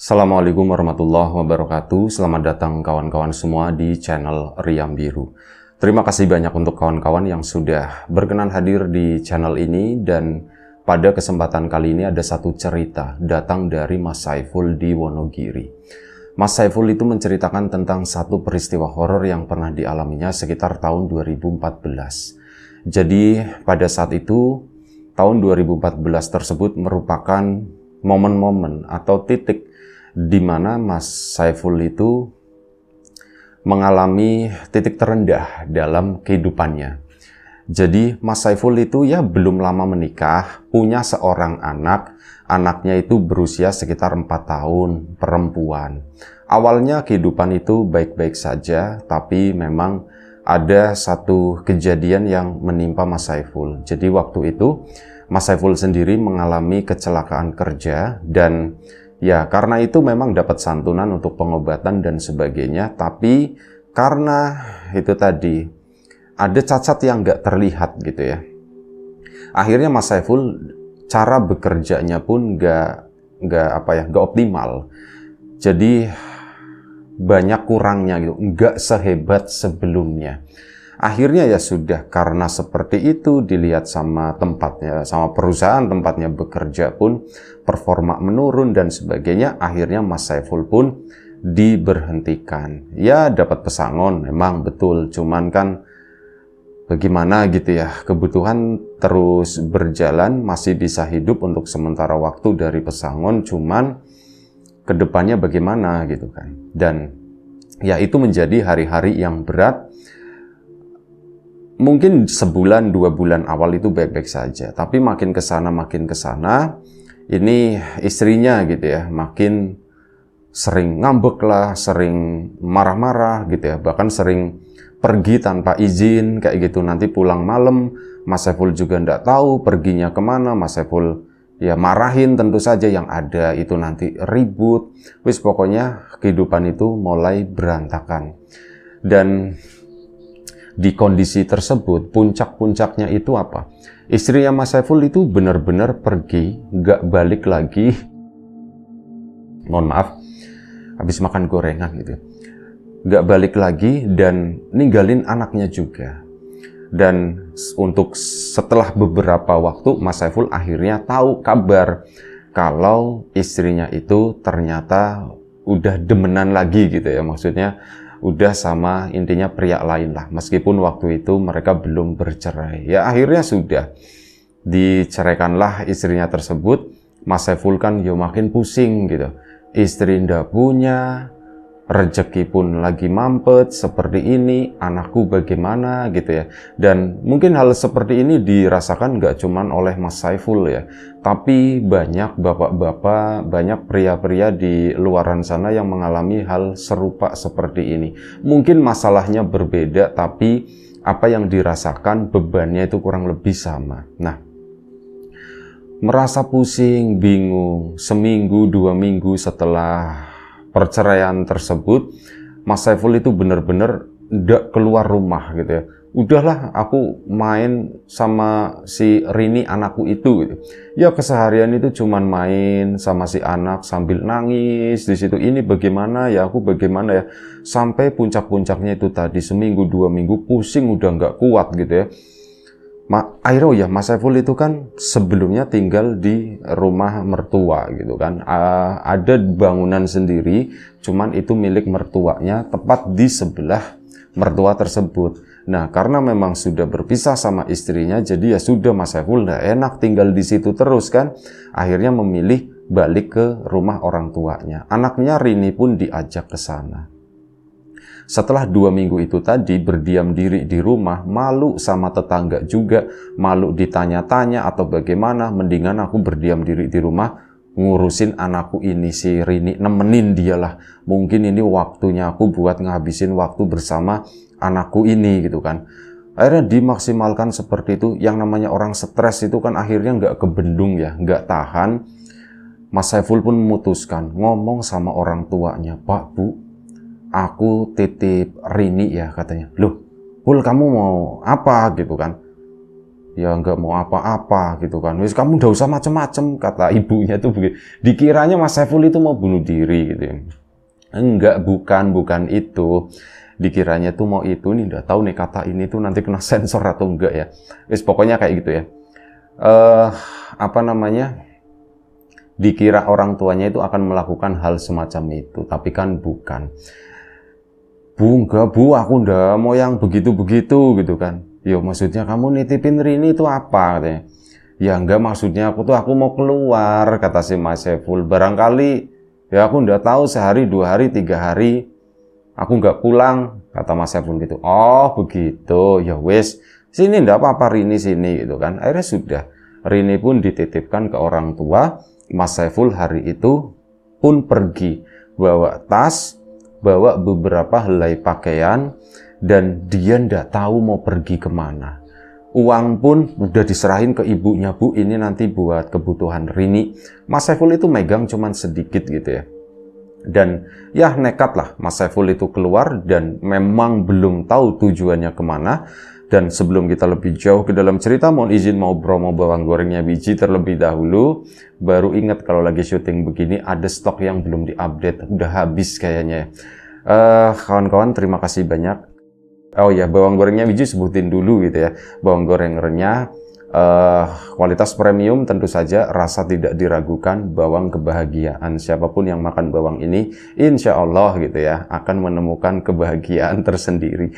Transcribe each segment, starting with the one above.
Assalamualaikum warahmatullahi wabarakatuh. Selamat datang kawan-kawan semua di channel Riam Biru. Terima kasih banyak untuk kawan-kawan yang sudah berkenan hadir di channel ini, dan pada kesempatan kali ini ada satu cerita datang dari Mas Saiful di Wonogiri. Mas Saiful itu menceritakan tentang satu peristiwa horor yang pernah dialaminya sekitar tahun 2014. Jadi pada saat itu tahun 2014 tersebut merupakan momen-momen atau titik di mana Mas Saiful itu mengalami titik terendah dalam kehidupannya. Jadi Mas Saiful itu ya belum lama menikah, punya seorang anak, anaknya itu berusia sekitar 4 tahun, perempuan. Awalnya kehidupan itu baik-baik saja, tapi memang ada satu kejadian yang menimpa Mas Saiful. Jadi waktu itu Mas Saiful sendiri mengalami kecelakaan kerja, dan ya karena itu memang dapat santunan untuk pengobatan dan sebagainya, tapi karena itu tadi ada cacat yang nggak terlihat gitu ya. Akhirnya Mas Saiful cara bekerjanya pun nggak optimal. Jadi banyak kurangnya gitu, nggak sehebat sebelumnya. Akhirnya ya sudah, karena seperti itu dilihat sama tempatnya, sama perusahaan tempatnya bekerja pun performa menurun dan sebagainya. Akhirnya Mas Saiful pun diberhentikan. Ya dapat pesangon memang betul, cuman kan bagaimana gitu ya, kebutuhan terus berjalan, masih bisa hidup untuk sementara waktu dari pesangon, cuman kedepannya bagaimana gitu kan. Dan ya itu menjadi hari-hari yang berat. Mungkin sebulan 2 bulan awal itu baik-baik saja, tapi makin kesana ini istrinya gitu ya makin sering ngambek lah, sering marah-marah gitu ya, bahkan sering pergi tanpa izin kayak gitu. Nanti pulang malam Mas Saiful juga nggak tahu perginya kemana. Mas Saiful ya marahin, tentu saja yang ada itu nanti ribut. Wis pokoknya kehidupan itu mulai berantakan. Dan di kondisi tersebut, puncak-puncaknya itu apa? Istrinya Mas Saiful itu benar-benar pergi, nggak balik lagi. Mohon maaf, habis makan gorengan gitu. Nggak balik lagi dan ninggalin anaknya juga. Dan untuk setelah beberapa waktu, Mas Saiful akhirnya tahu kabar kalau istrinya itu ternyata udah demenan lagi gitu ya, maksudnya udah sama intinya pria lain lah, meskipun waktu itu mereka belum bercerai. Ya akhirnya sudah diceraikanlah istrinya tersebut. Mas Saiful kan ya makin pusing gitu, istri ndak punya, rezeki pun lagi mampet seperti ini, anakku bagaimana gitu ya. Dan mungkin hal seperti ini dirasakan nggak cuman oleh Mas Saiful ya, tapi banyak bapak-bapak, banyak pria-pria di luaran sana yang mengalami hal serupa seperti ini. Mungkin masalahnya berbeda, tapi apa yang dirasakan bebannya itu kurang lebih sama. Nah, merasa pusing, bingung, seminggu 2 minggu setelah perceraian tersebut, Mas Saiful itu benar-benar nggak keluar rumah gitu ya. Udahlah, aku main sama si Rini anakku itu gitu. Ya keseharian itu cuman main sama si anak sambil nangis di situ. Ini bagaimana ya, aku bagaimana ya. Sampai puncak-puncaknya itu tadi seminggu 2 minggu pusing udah nggak kuat gitu ya. Akhirnya ya Mas Saiful itu kan sebelumnya tinggal di rumah mertua gitu kan, ada bangunan sendiri, cuman itu milik mertuanya, tepat di sebelah mertua tersebut. Nah karena memang sudah berpisah sama istrinya, jadi ya sudah Mas Saiful nggak enak tinggal di situ terus kan, akhirnya memilih balik ke rumah orang tuanya. Anaknya Rini pun diajak ke sana. Setelah 2 minggu itu tadi berdiam diri di rumah, malu sama tetangga juga, malu ditanya-tanya atau bagaimana, mendingan aku berdiam diri di rumah, ngurusin anakku ini, si Rini, nemenin dialah. Mungkin ini waktunya aku buat ngabisin waktu bersama anakku ini gitu kan. Akhirnya dimaksimalkan seperti itu. Yang namanya orang stres itu kan akhirnya nggak kebendung ya, nggak tahan. Mas Saiful pun memutuskan ngomong sama orang tuanya, "Pak, Bu, aku titip Rini ya," katanya. "Loh, Pul, kamu mau apa?" gitu kan. ya nggak mau apa-apa gitu kan. Wis kamu nggak usah macem-macem, kata ibunya tuh begitu. Dikiranya Mas Saiful itu mau bunuh diri gitu ya. Enggak, bukan itu. Dikiranya tuh mau itu, nih nggak tahu nih kata ini tuh nanti kena sensor atau enggak ya. Wis pokoknya kayak gitu ya. Apa namanya? Dikira orang tuanya itu akan melakukan hal semacam itu, tapi kan bukan. Bu, enggak bu, aku ndak mau yang begitu-begitu gitu kan. Ya maksudnya kamu nitipin Rini itu apa katanya. Ya enggak, maksudnya aku mau keluar, kata si Mas Saiful. Barangkali ya aku ndak tahu sehari, 2 hari, 3 hari aku nggak pulang, kata Mas Saiful gitu. Oh begitu, ya wes, sini ndak apa-apa Rini sini gitu kan. Akhirnya sudah, Rini pun dititipkan ke orang tua. Mas Saiful hari itu pun pergi, bawa tas, bawa beberapa helai pakaian, dan dia ndak tahu mau pergi kemana. Uang pun udah diserahin ke ibunya, Bu, ini nanti buat kebutuhan Rini. Mas Saiful itu megang cuman sedikit gitu ya. Dan ya nekat lah Mas Saiful itu keluar dan memang belum tahu tujuannya kemana. Dan sebelum kita lebih jauh ke dalam cerita, mohon izin mau promo bawang gorengnya biji terlebih dahulu. Baru ingat kalau lagi syuting begini ada stok yang belum diupdate, udah habis kayaknya. Kawan-kawan terima kasih banyak. Oh ya, bawang gorengnya biji sebutin dulu gitu ya. Bawang goreng renyah, kualitas premium tentu saja, rasa tidak diragukan, bawang kebahagiaan. Siapapun yang makan bawang ini, insya Allah gitu ya, akan menemukan kebahagiaan tersendiri.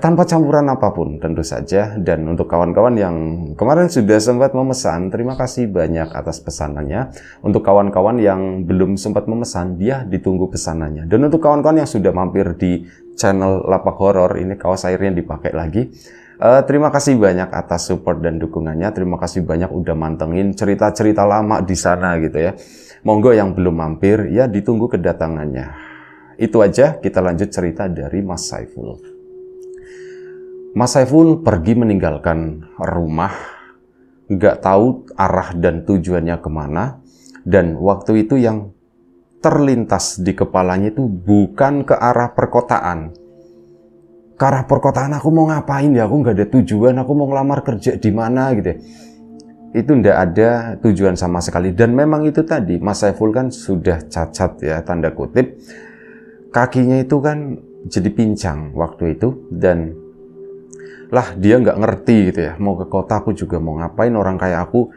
Tanpa campuran apapun tentu saja. Dan untuk kawan-kawan yang kemarin sudah sempat memesan, terima kasih banyak atas pesanannya. Untuk kawan-kawan yang belum sempat memesan, dia ditunggu pesanannya. Dan untuk kawan-kawan yang sudah mampir di channel Lapak Horor, ini kaos airnya dipakai lagi. Terima kasih banyak atas support dan dukungannya. Terima kasih banyak udah mantengin cerita-cerita lama di sana gitu ya. Monggo yang belum mampir ya ditunggu kedatangannya. Itu aja, kita lanjut cerita dari Mas Saiful. Mas Saiful pergi meninggalkan rumah, nggak tahu arah dan tujuannya kemana, dan waktu itu yang terlintas di kepalanya itu bukan ke arah perkotaan. Ke arah perkotaan aku mau ngapain ya, aku nggak ada tujuan, aku mau ngelamar kerja di mana gitu ya. Itu nggak ada tujuan sama sekali. Dan memang itu tadi, Mas Saiful kan sudah cacat ya, tanda kutip. Kakinya itu kan jadi pincang waktu itu, dan lah dia nggak ngerti gitu ya, mau ke kota aku juga mau ngapain, orang kayak aku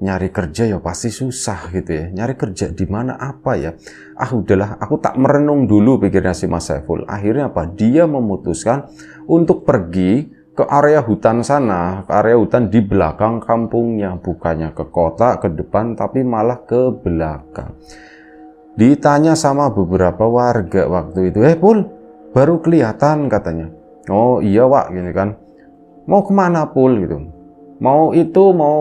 nyari kerja ya pasti susah gitu ya, nyari kerja di mana apa ya, udahlah aku tak merenung dulu, pikirnya si Mas Saiful. Akhirnya apa, dia memutuskan untuk pergi ke area hutan sana, ke area hutan di belakang kampungnya, bukannya ke kota ke depan tapi malah ke belakang. Ditanya sama beberapa warga waktu itu, Pul, baru kelihatan katanya. Oh iya Wak, gini kan. Mau kemana Pul gitu? Mau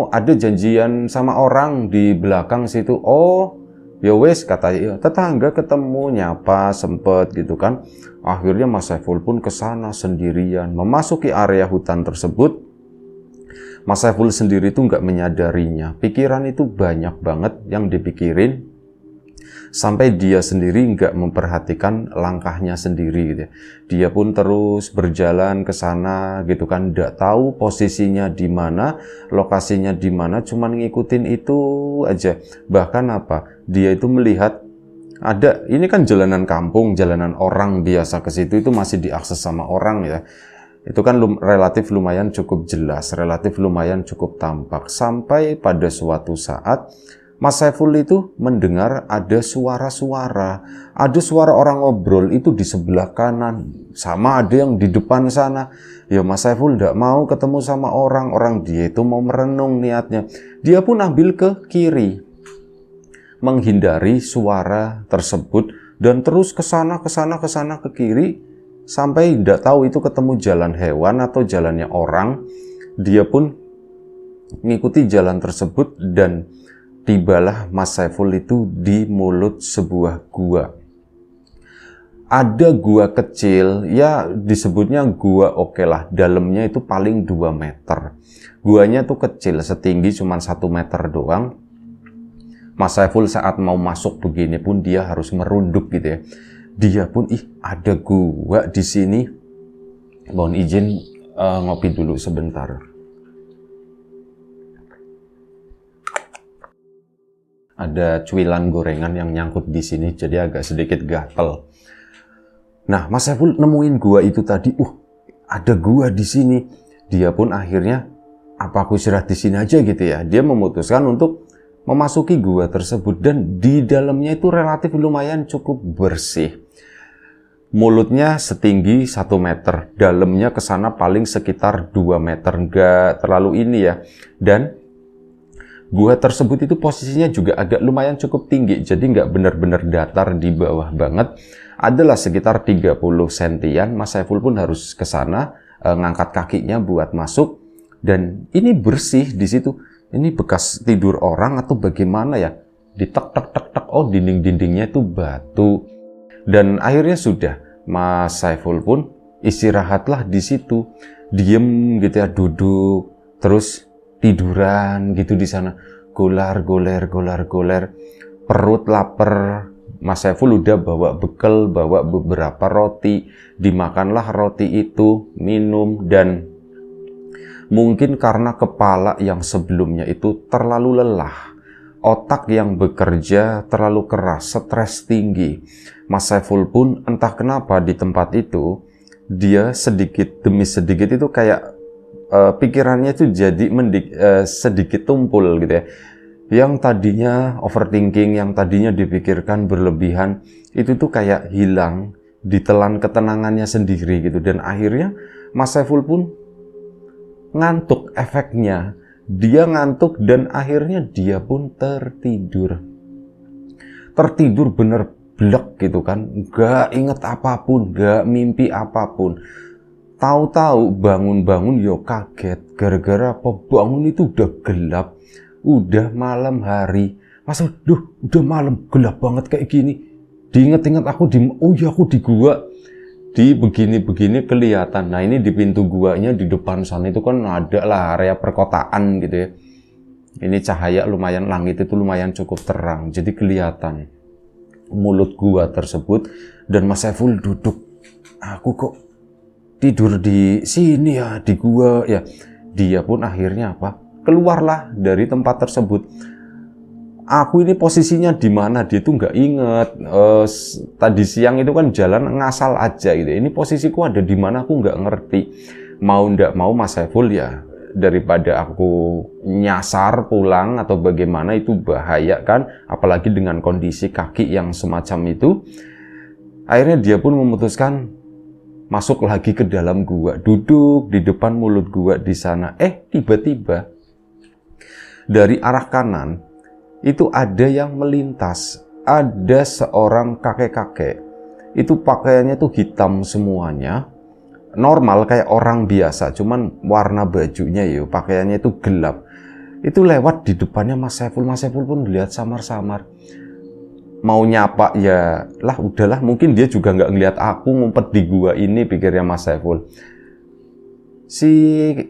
ada janjian sama orang di belakang situ. Oh, ya wes katanya, tetangga ketemu nyapa sempet gitu kan. Akhirnya Mas Saiful pun kesana sendirian, memasuki area hutan tersebut. Mas Saiful sendiri tuh nggak menyadarinya. Pikiran itu banyak banget yang dipikirin, sampai dia sendiri nggak memperhatikan langkahnya sendiri gitu ya. Dia pun terus berjalan ke sana gitu kan, nggak tahu posisinya di mana, lokasinya di mana, cuman ngikutin itu aja. Bahkan apa, dia itu melihat ada, ini kan jalanan kampung, jalanan orang biasa ke situ itu masih diakses sama orang ya. Itu kan relatif lumayan cukup jelas, relatif lumayan cukup tampak. Sampai pada suatu saat Mas Saiful itu mendengar ada suara-suara. Ada suara orang ngobrol itu di sebelah kanan. Sama ada yang di depan sana. Ya Mas Saiful tidak mau ketemu sama orang dia itu mau merenung niatnya. Dia pun ambil ke kiri, menghindari suara tersebut. Dan terus ke sana ke kiri. Sampai tidak tahu itu ketemu jalan hewan atau jalannya orang. Dia pun mengikuti jalan tersebut dan tibalah Mas Saiful itu di mulut sebuah gua. Ada gua kecil, ya disebutnya gua oke lah, dalamnya itu paling 2 meter. Guanya tuh kecil, setinggi cuma 1 meter doang. Mas Saiful saat mau masuk begini pun dia harus merunduk gitu ya. Dia pun, ada gua di sini. Mohon izin ngopi dulu sebentar. ada cuilan gorengan yang nyangkut di sini, jadi agak sedikit gatel. Nah, Mas Saiful nemuin gua itu tadi, ada gua di sini. Dia pun akhirnya, apa aku istirahat di sini aja gitu ya. Dia memutuskan untuk memasuki gua tersebut, dan di dalamnya itu relatif lumayan cukup bersih. Mulutnya setinggi 1 meter, dalamnya ke sana paling sekitar 2 meter, nggak terlalu ini ya. Dan gua tersebut itu posisinya juga agak lumayan cukup tinggi, jadi nggak benar-benar datar di bawah banget. Adalah sekitar 30 sentian. Mas Saiful pun harus ke sana, ngangkat kakinya buat masuk. Dan ini bersih di situ. Ini bekas tidur orang atau bagaimana ya? Ditek tek tek tek, oh dinding-dindingnya itu batu. Dan akhirnya sudah, Mas Saiful pun istirahatlah di situ, diem gitu ya, duduk, terus tiduran gitu di sana, golar, perut lapar. Mas Saiful udah bawa bekal, bawa beberapa roti, dimakanlah roti itu, minum, dan mungkin karena kepala yang sebelumnya itu terlalu lelah, otak yang bekerja terlalu keras, stres tinggi. Mas Saiful pun entah kenapa di tempat itu, dia sedikit demi sedikit itu kayak pikirannya itu jadi sedikit tumpul gitu ya. Yang tadinya overthinking, yang tadinya dipikirkan berlebihan, itu tuh kayak hilang, ditelan ketenangannya sendiri gitu. Dan akhirnya Mas Saiful pun ngantuk efeknya. Dia ngantuk dan akhirnya dia pun tertidur. Tertidur bener blek gitu kan, gak inget apapun, gak mimpi apapun. Tahu-tahu bangun-bangun yo kaget, gara-gara apa, bangun itu udah gelap, udah malam hari. Masa udah malam, gelap banget kayak gini. Diinget-inget aku aku di gua, di begini-begini kelihatan. Nah, ini di pintu guanya di depan sana itu kan ada lah area perkotaan gitu ya. Ini cahaya lumayan, langit itu lumayan cukup terang, jadi kelihatan mulut gua tersebut. Dan Mas Saiful duduk, aku kok tidur di sini ya, di gua ya. Dia pun akhirnya keluarlah dari tempat tersebut. Aku ini posisinya di mana dia tuh nggak inget. Tadi siang itu kan jalan ngasal aja gitu. Ini posisiku ada di mana aku nggak ngerti. Mau nggak mau Mas Saiful ya, daripada aku nyasar pulang atau bagaimana, itu bahaya kan. Apalagi dengan kondisi kaki yang semacam itu. Akhirnya dia pun memutuskan masuk lagi ke dalam gua, duduk di depan mulut gua di sana. Tiba-tiba dari arah kanan itu ada yang melintas. Ada seorang kakek-kakek. Itu pakaiannya tuh hitam semuanya. Normal kayak orang biasa, cuman warna bajunya pakaiannya itu gelap. Itu lewat di depannya Mas Saiful. Mas Saiful pun lihat samar-samar. Mau nyapa ya lah, udahlah, mungkin dia juga nggak ngelihat aku ngumpet di gua ini, pikirnya Mas Saiful. Si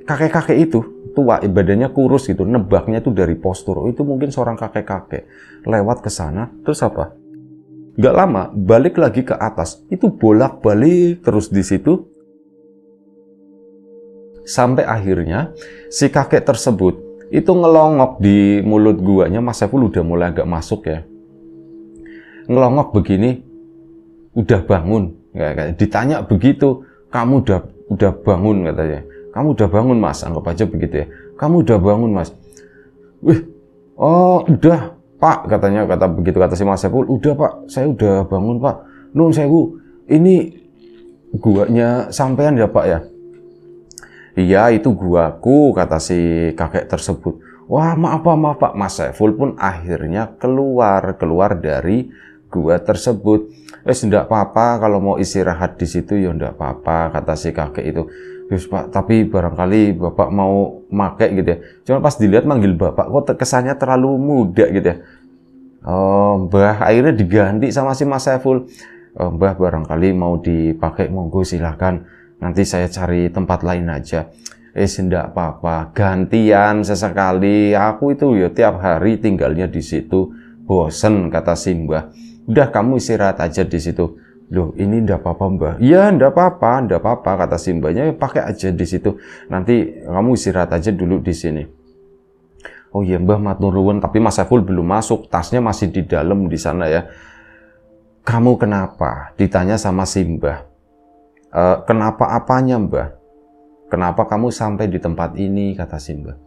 kakek-kakek itu tua, badannya kurus gitu, nebaknya itu dari postur, itu mungkin seorang kakek-kakek lewat ke sana. Terus apa? Nggak lama balik lagi ke atas, itu bolak-balik terus di situ sampai akhirnya si kakek tersebut itu ngelongok di mulut guanya. Mas Saiful udah mulai agak masuk ya, ngelongok begini, udah bangun? Ditanya begitu, kamu udah bangun katanya. Kamu udah bangun Mas, anggap aja begitu ya. Kamu udah bangun Mas? Udah Pak, kata si Mas Saiful. Udah Pak, saya udah bangun Pak. Nun sewu, ini guanya sampean ya Pak ya? Iya, itu guaku, kata si kakek tersebut. Wah, maaf Pak. Mas Saiful pun akhirnya keluar dari gua tersebut. Enggak apa-apa, kalau mau istirahat di situ ya enggak apa-apa, kata si kakek itu. Terus Pak, tapi barangkali Bapak mau make gitu ya. Cuma pas dilihat manggil Bapak kok kesannya terlalu muda gitu ya. Mbah, akhirnya diganti sama si Mas Saiful. Mbah, barangkali mau dipakai, monggo silahkan. Nanti saya cari tempat lain aja. Enggak apa-apa, gantian sesekali. Aku itu ya tiap hari tinggalnya di situ. Bosen, kata si Mbah. Udah, kamu istirahat aja di situ. Loh, ini enggak apa-apa Mbah. Iya, enggak apa-apa, kata si Mbahnya. Pakai aja di situ. Nanti kamu istirahat aja dulu di sini. Oh iya Mbah, matur nuwun, tapi Mas Saiful belum masuk, tasnya masih di dalam di sana ya. Kamu kenapa? Ditanya sama si Mbah. Kenapa apanya Mbah? Kenapa kamu sampai di tempat ini? Kata si Mbah.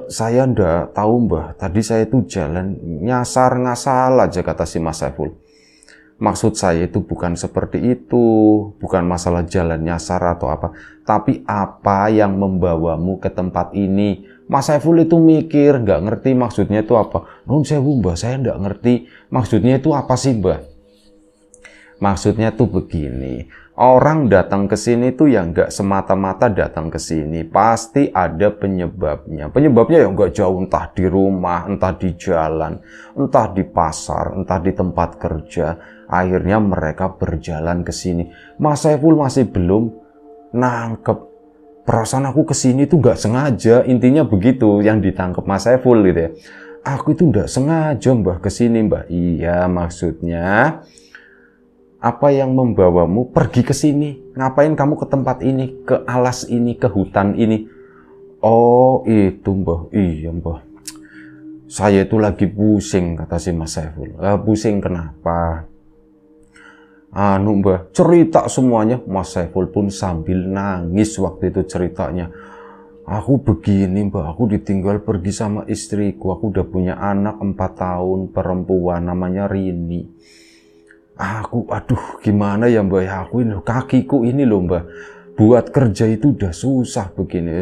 Saya ndak tahu Mbah, tadi saya itu jalan nyasar ngasal aja, kata si Mas Saiful. Maksud saya itu bukan seperti itu, bukan masalah jalan nyasar atau apa, tapi apa yang membawamu ke tempat ini. Mas Saiful itu mikir, nggak ngerti maksudnya itu apa. Nun sewu Mbah, saya nggak ngerti maksudnya itu apa sih Mbah. Maksudnya tuh begini, orang datang ke sini tuh ya nggak semata-mata datang ke sini, pasti ada penyebabnya. Penyebabnya ya nggak jauh, entah di rumah, entah di jalan, entah di pasar, entah di tempat kerja. Akhirnya mereka berjalan ke sini. Mas Saiful masih belum nangkep. Perasaan aku ke sini tuh nggak sengaja, intinya begitu yang ditangkap Mas Saiful gitu ya. Aku itu nggak sengaja Mbah ke sini Mbah. Iya, maksudnya apa yang membawamu pergi ke sini? Ngapain kamu ke tempat ini, ke alas ini, ke hutan ini? Oh, itu Mbah. Iya Mbah. Saya itu lagi pusing, kata si Mas Saiful. Pusing kenapa? Anu Mbah, cerita semuanya. Mas Saiful pun sambil nangis waktu itu ceritanya. Aku begini Mbah, aku ditinggal pergi sama istriku. Aku udah punya anak 4 tahun, perempuan namanya Rini. Aduh gimana ya Mbah ya, aku ini kakiku ini loh Mbah, buat kerja itu udah susah begini.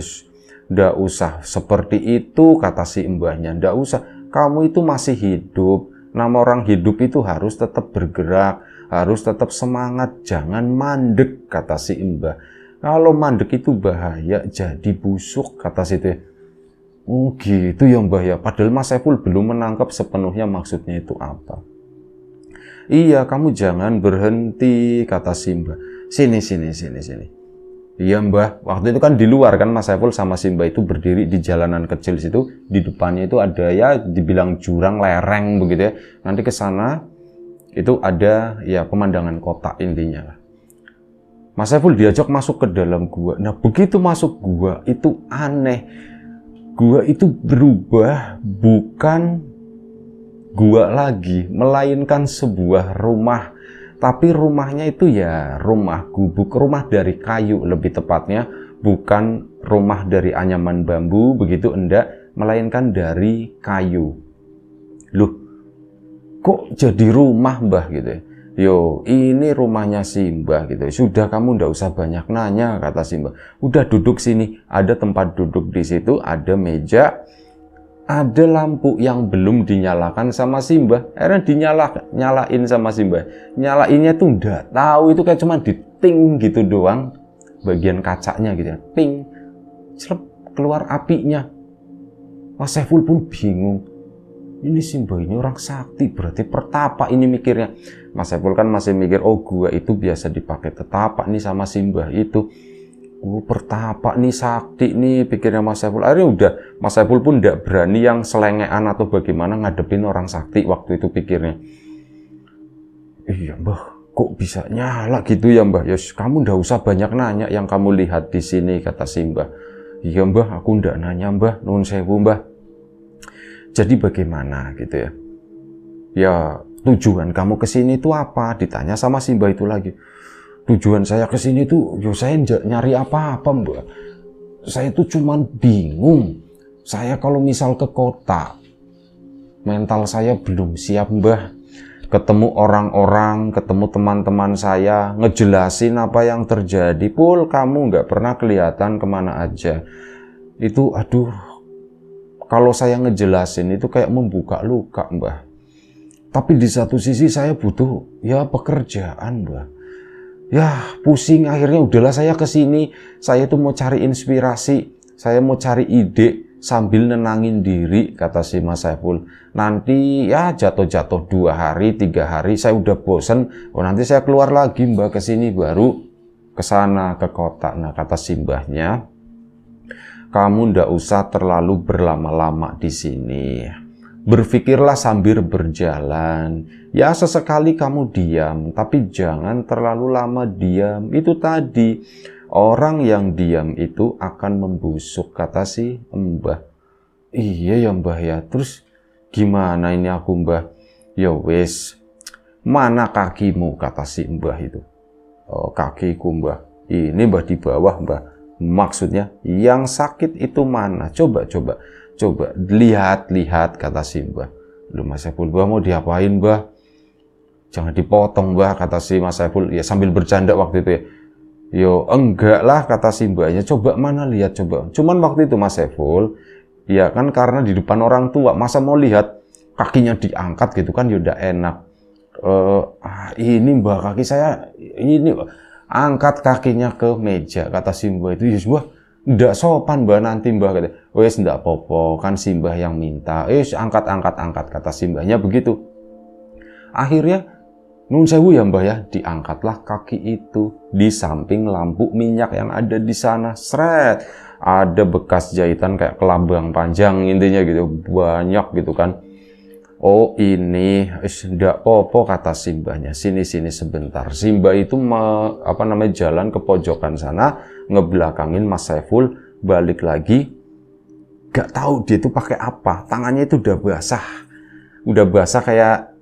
Nggak usah seperti itu, kata si mbahnya. Nggak usah, kamu itu masih hidup. Nama orang hidup itu harus tetap bergerak, harus tetap semangat, jangan mandek, kata si mbah. Kalau mandek itu bahaya, jadi busuk, kata si itu. Oh gitu ya Mbah ya, padahal Mas Saiful belum menangkap sepenuhnya maksudnya itu apa. Iya, kamu jangan berhenti, kata si Mbah. Sini. Iya Mbah, waktu itu kan di luar kan Mas Saiful sama si Mbah itu berdiri di jalanan kecil situ. Di depannya itu ada ya dibilang jurang, lereng begitu ya. Nanti ke sana itu ada ya pemandangan kota intinya lah. Mas Saiful diajak masuk ke dalam gua. Nah begitu masuk gua itu aneh. Gua itu berubah bukan gua lagi, melainkan sebuah rumah. Tapi rumahnya itu ya rumah gubuk, rumah dari kayu lebih tepatnya, bukan rumah dari anyaman bambu begitu, enggak, melainkan dari kayu. Loh, kok jadi rumah Mbah gitu ya? Yo, ini rumahnya si Mbah gitu. Sudah, kamu ndak usah banyak nanya, kata si Mbah. Udah duduk sini, ada tempat duduk di situ, ada meja. Ada lampu yang belum dinyalakan sama si Mbah. Akhirnya nyalain sama si Mbah. Nyalainnya tuh nggak tahu, itu kayak cuma diting gitu doang. Bagian kacanya gitu ya. Ting. Celep, keluar apinya. Mas Saiful pun bingung. Ini si Mbah ini orang sakti, berarti pertapa ini mikirnya. Mas Saiful kan masih mikir, oh gua itu biasa dipakai tetapa nih sama si Mbah itu. Oh pertapa nih, sakti nih, pikirnya Mas Saiful. Akhirnya udah, Mas Saiful pun tidak berani yang selengean atau bagaimana ngadepin orang sakti waktu itu pikirnya. Iya Mbah, kok bisa nyala gitu ya Mbah? Yos, kamu ndak usah banyak nanya yang kamu lihat di sini, kata si Mbah. Iya Mbah, aku ndak nanya Mbah, nuwun sewu Mbah. Jadi bagaimana gitu ya? Ya tujuan kamu kesini itu apa? Ditanya sama si Mbah itu lagi. Tujuan saya ke sini tuh, yo saya nggak nyari apa-apa Mbak. Saya tuh cuman bingung. Saya kalau misal ke kota, mental saya belum siap Mbah. Ketemu orang-orang, ketemu teman-teman saya, ngejelasin apa yang terjadi. Pul, kamu nggak pernah kelihatan kemana aja. Itu, aduh, kalau saya ngejelasin itu kayak membuka luka Mbah. Tapi di satu sisi saya butuh ya pekerjaan Mbah. Ya pusing, akhirnya udahlah saya kesini. Saya tuh mau cari inspirasi, saya mau cari ide sambil nenangin diri, kata si Mas Saiful. Nanti ya jatuh-jatuh 2 hari, 3 hari saya udah bosen. Oh nanti saya keluar lagi Mbah ke sini, baru ke sana ke kota. Nah kata si Mbahnya, kamu ndak usah terlalu berlama-lama di sini. Berpikirlah sambil berjalan. Ya sesekali kamu diam, tapi jangan terlalu lama diam. Itu tadi, orang yang diam itu akan membusuk, kata si Mbah. iya ya Mbah ya, terus gimana ini aku Mbah? Ya wes, mana kakimu, kata si Mbah itu. Oh, kakiku Mbah, ini Mbah di bawah Mbah. Maksudnya yang sakit itu mana? Coba lihat, kata si Mbah. Lu Mas Saiful, Mbah mau diapain Mbah? Jangan dipotong Mbah, kata si Mas Saiful ya sambil bercanda waktu itu ya. Yo enggak lah, kata si Mbahnya, coba mana lihat coba. Cuman waktu itu Mas Saiful ya kan karena di depan orang tua, masa mau lihat kakinya diangkat gitu kan ya udah enak. Ini Mbah, kaki saya ini, angkat kakinya ke meja, kata si Mbah itu. Ya Mbah, ndak sopan Mbah, nanti Mbah, kata. Wes ndak popo, kan si Mbah yang minta. Angkat, kata si Mbahnya begitu. Akhirnya nun sewu ya Mbah ya, diangkatlah kaki itu di samping lampu minyak yang ada di sana. Sret, ada bekas jahitan kayak kelambang panjang intinya gitu, banyak gitu kan. Oh ini, ndak popo, kata si Mbahnya. Sini sebentar. Si Mbah itu jalan ke pojokan sana, ngebelakangin Mas Saiful, balik lagi. Gak tahu dia itu pakai apa. Tangannya itu udah basah kayak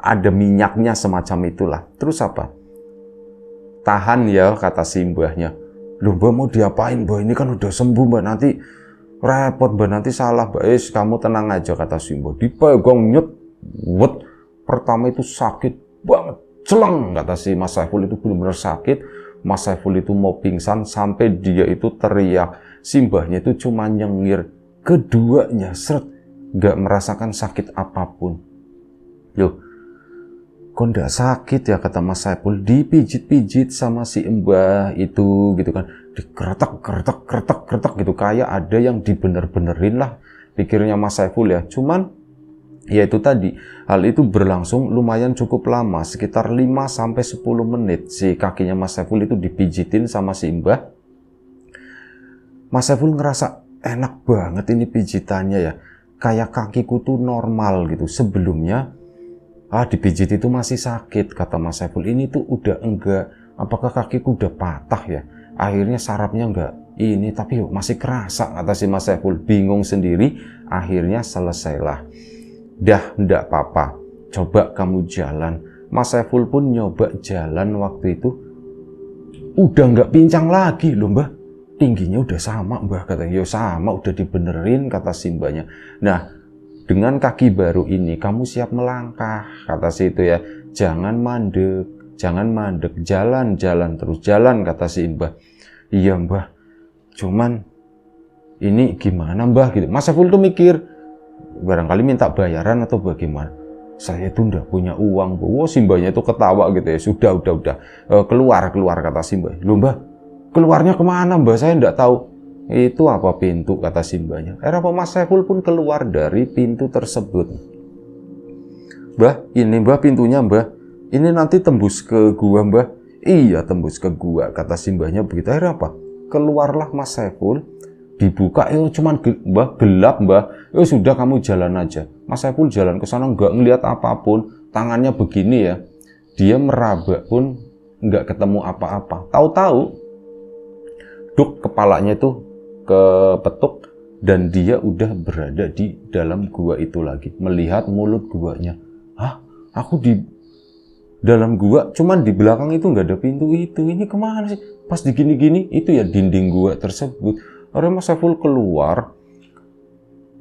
ada minyaknya semacam itulah. Terus apa? Tahan ya, kata si Mbahnya. Loh Mbah mau diapain Mbah? Ini kan udah sembuh Mbah, nanti repot Mbah, nanti salah Mbah. Kamu tenang aja, kata si Mbah. Dipegang nyet. Pertama itu sakit banget. Celeng, kata si Mas Saiful itu benar-benar sakit. Mas Saiful itu mau pingsan sampai dia itu teriak. Si Mbahnya itu cuma nyengir. Keduanya seret, gak merasakan sakit apapun. Loh, kok ndak sakit ya, kata Mas Saiful. Dipijit-pijit sama si Mbah itu gitu kan, dikeretak gitu, kayak ada yang dibener-benerin lah, pikirnya Mas Saiful ya. Cuman ya itu tadi, hal itu berlangsung lumayan cukup lama, sekitar 5-10 menit. Si kakinya Mas Saiful itu dipijitin sama si Mbah. Mas Saiful ngerasa enak banget ini pijitannya ya, kayak kakiku tuh normal gitu. Sebelumnya dipijit itu masih sakit, kata Mas Saiful. Ini tuh udah enggak, apakah kakiku udah patah ya? Akhirnya sarafnya enggak ini, tapi masih kerasa, kata si Mas Saiful. Bingung sendiri, akhirnya selesailah. Dah, enggak apa-apa, coba kamu jalan. Mas Saiful pun nyoba jalan waktu itu. Udah enggak pincang lagi loh Mbah, tingginya udah sama Mbah, katanya. Ya sama, udah dibenerin, kata si Mbahnya. Nah, dengan kaki baru ini kamu siap melangkah, kata si itu ya. Jangan mandek, jalan terus, jalan, kata si Mbah. Iya Mbah, cuman ini gimana Mbah gitu. Mas Saiful tuh mikir, barangkali minta bayaran atau bagaimana. Saya tuh ndak punya uang. Si Mbahnya itu ketawa gitu ya. Sudah. Keluar, kata si Mbah. Loh Mbah, keluarnya kemana Mbah? Saya ndak tahu. Itu apa pintu, kata si Mbahnya. Apa Mas Saiful pun keluar dari pintu tersebut. Mbah, ini Mbah pintunya Mbah. Ini nanti tembus ke gua Mbah. Iya, tembus ke gua, kata si Mbahnya begitu. Akhirnya apa? Keluarlah Mas Saiful. Dibuka, cuman Mbah, gelap Mbah. Sudah, kamu jalan aja. Mas Saiful jalan ke sana nggak ngelihat apapun. Tangannya begini ya. Dia meraba pun nggak ketemu apa-apa. Tahu-tahu duk, kepalanya itu kepetuk dan dia udah berada di dalam gua itu lagi, melihat mulut guanya. Aku di dalam gua, cuman di belakang itu nggak ada pintu itu. Ini kemana sih? Pas digini-gini, itu ya dinding gua tersebut. Orang Mas Saiful keluar.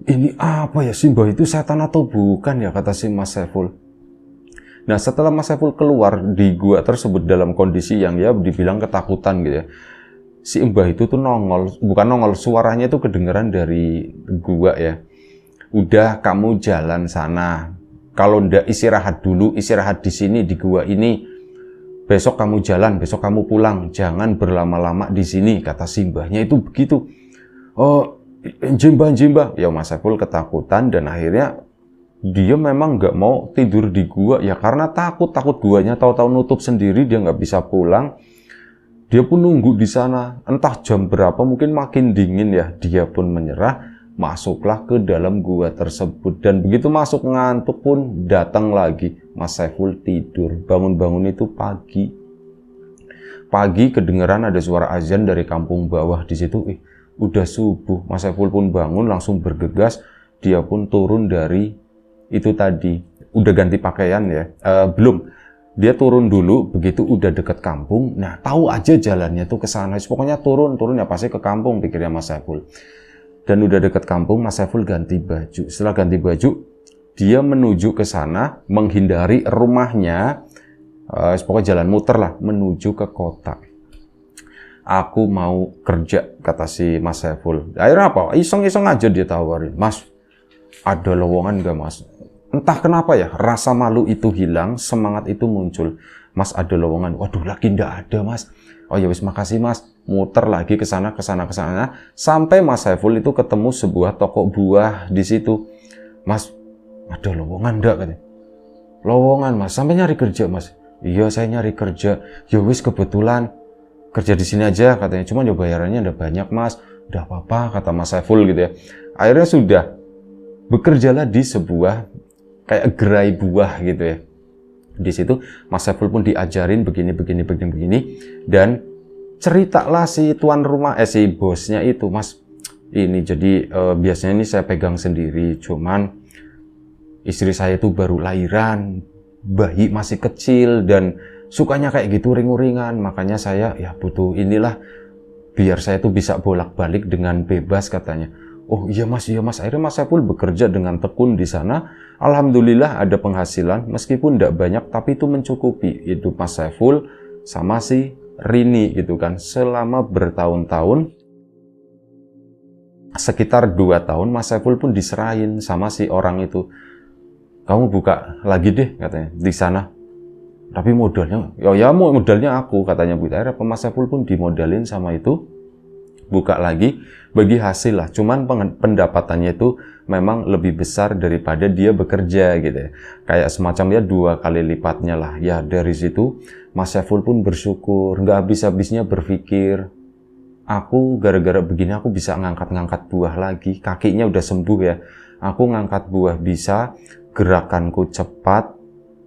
Ini apa ya, si Mbah itu setan atau bukan ya, kata si Mas Saiful. Nah, setelah Mas Saiful keluar di gua tersebut dalam kondisi yang ya dibilang ketakutan gitu ya, si Mbah itu tuh bukan nongol, suaranya tuh kedengeran dari gua ya. Udah, kamu jalan sana. Kalau ndak istirahat dulu, istirahat di sini di gua ini. Besok kamu jalan, besok kamu pulang. Jangan berlama-lama di sini, kata si Mbahnya itu begitu. Jimbah. Ya Mas Saiful ketakutan dan akhirnya dia memang nggak mau tidur di gua ya, karena takut guanya tahu-tahu nutup sendiri, dia nggak bisa pulang. Dia pun nunggu di sana, entah jam berapa, mungkin makin dingin ya. Dia pun menyerah, masuklah ke dalam gua tersebut. Dan begitu masuk, ngantuk pun datang lagi. Mas Saiful tidur, bangun-bangun itu pagi. Pagi kedengeran ada suara azan dari kampung bawah di situ. udah subuh. Mas Saiful pun bangun langsung bergegas, dia pun turun dari itu tadi, udah ganti pakaian ya, belum. Dia turun dulu, begitu udah deket kampung, nah tahu aja jalannya tuh ke sana. Pokoknya turun ya pasti ke kampung, pikirnya Mas Saiful. Dan udah deket kampung, Mas Saiful ganti baju. Setelah ganti baju, dia menuju ke sana, menghindari rumahnya, pokoknya jalan muter lah, menuju ke kota. Aku mau kerja, kata si Mas Saiful. Akhirnya apa? Iseng-iseng aja dia tawarin, Mas, ada lowongan gak Mas? Entah kenapa ya, rasa malu itu hilang, semangat itu muncul. Mas, ada lowongan. Waduh, lagi ndak ada Mas. Oh ya wis, makasih Mas. Muter lagi ke sana, sampai Mas Saiful itu ketemu sebuah toko buah di situ. Mas, ada lowongan ndak katanya? Lowongan Mas, sampai nyari kerja Mas. Iya, saya nyari kerja. Ya wis, kebetulan kerja di sini aja katanya. Cuman ya bayarannya ndak banyak Mas. Udah apa-apa kata Mas Saiful gitu ya. Akhirnya sudah bekerjalah di sebuah kayak gerai buah gitu ya. Di situ Mas Saiful pun diajarin begini dan ceritalah si tuan rumah si bosnya itu, Mas, ini jadi biasanya ini saya pegang sendiri, cuman istri saya itu baru lahiran, bayi masih kecil dan sukanya kayak gitu ring-ringan, makanya saya ya butuh inilah biar saya tuh bisa bolak-balik dengan bebas katanya. Oh iya Mas. Akhirnya Mas Saiful bekerja dengan tekun di sana. Alhamdulillah ada penghasilan, meskipun tidak banyak, tapi itu mencukupi hidup Mas Saiful sama si Rini gitu kan. Selama bertahun-tahun, sekitar 2 tahun, Mas Saiful pun diserahin sama si orang itu. Kamu buka lagi deh katanya di sana. Tapi modalnya, modalnya aku katanya Bu. Akhirnya Mas Saiful pun dimodalin sama itu. Buka lagi, bagi hasil lah. Cuman pendapatannya itu memang lebih besar daripada dia bekerja gitu ya. Kayak semacam ya 2 kali lipatnya lah. Ya dari situ Mas Saiful pun bersyukur, nggak habis-habisnya berpikir, aku gara-gara begini aku bisa ngangkat-ngangkat buah lagi. Kakinya udah sembuh ya. Aku ngangkat buah bisa, gerakanku cepat,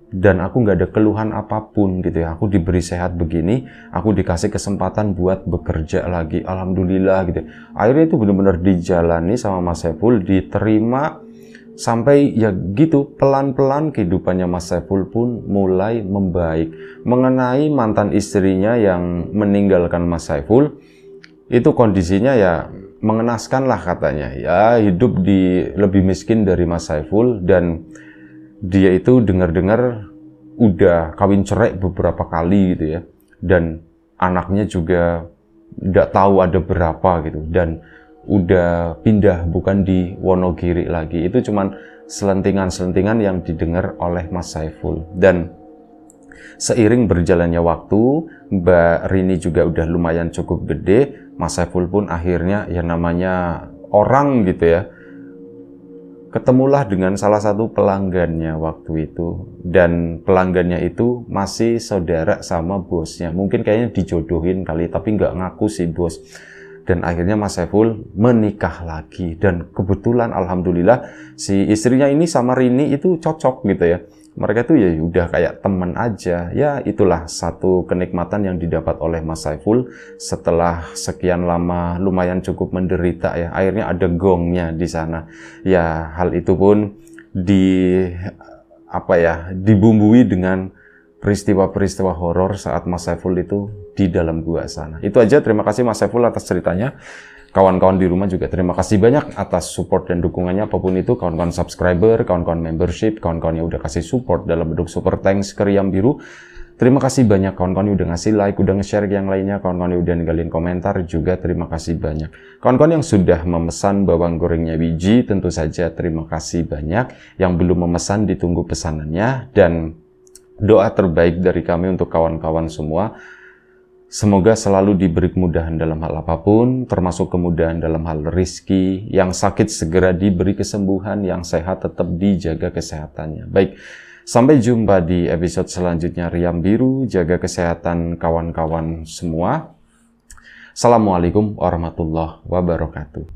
dan aku nggak ada keluhan apapun gitu ya. Aku diberi sehat begini, aku dikasih kesempatan buat bekerja lagi, alhamdulillah gitu. Akhirnya itu benar-benar dijalani sama Mas Saiful, diterima sampai ya gitu pelan-pelan kehidupannya Mas Saiful pun mulai membaik. Mengenai mantan istrinya yang meninggalkan Mas Saiful, itu kondisinya ya mengenaskan lah katanya. Ya hidup di lebih miskin dari Mas Saiful dan dia itu dengar-dengar udah kawin cerai beberapa kali gitu ya, dan anaknya juga nggak tahu ada berapa gitu, dan udah pindah bukan di Wonogiri lagi. Itu cuman selentingan-selentingan yang didengar oleh Mas Saiful. Dan seiring berjalannya waktu, Mbak Rini juga udah lumayan cukup gede. Mas Saiful pun akhirnya ya namanya orang gitu ya, ketemulah dengan salah satu pelanggannya waktu itu, dan pelanggannya itu masih saudara sama bosnya. Mungkin kayaknya dijodohin kali, tapi nggak ngaku si bos. Dan akhirnya Mas Saiful menikah lagi, dan kebetulan alhamdulillah si istrinya ini sama Rini itu cocok gitu ya. Mereka tuh ya udah kayak teman aja. Ya itulah satu kenikmatan yang didapat oleh Mas Saiful setelah sekian lama lumayan cukup menderita ya. Akhirnya ada gongnya di sana. Ya hal itu pun dibumbui dengan peristiwa-peristiwa horor saat Mas Saiful itu di dalam gua sana. Itu aja, terima kasih Mas Saiful atas ceritanya. Kawan-kawan di rumah juga terima kasih banyak atas support dan dukungannya, apapun itu, kawan-kawan subscriber, kawan-kawan membership, kawan-kawan yang udah kasih support dalam bentuk super thanks ke Riam Biru. Terima kasih banyak kawan-kawan yang udah ngasih like, udah nge-share yang lainnya, kawan-kawan yang udah ninggalin komentar juga terima kasih banyak. Kawan-kawan yang sudah memesan bawang gorengnya Wiji, tentu saja terima kasih banyak. Yang belum memesan ditunggu pesanannya, dan doa terbaik dari kami untuk kawan-kawan semua. Semoga selalu diberi kemudahan dalam hal apapun, termasuk kemudahan dalam hal rizki, yang sakit segera diberi kesembuhan, yang sehat tetap dijaga kesehatannya. Baik, sampai jumpa di episode selanjutnya Riam Biru, jaga kesehatan kawan-kawan semua. Assalamualaikum warahmatullahi wabarakatuh.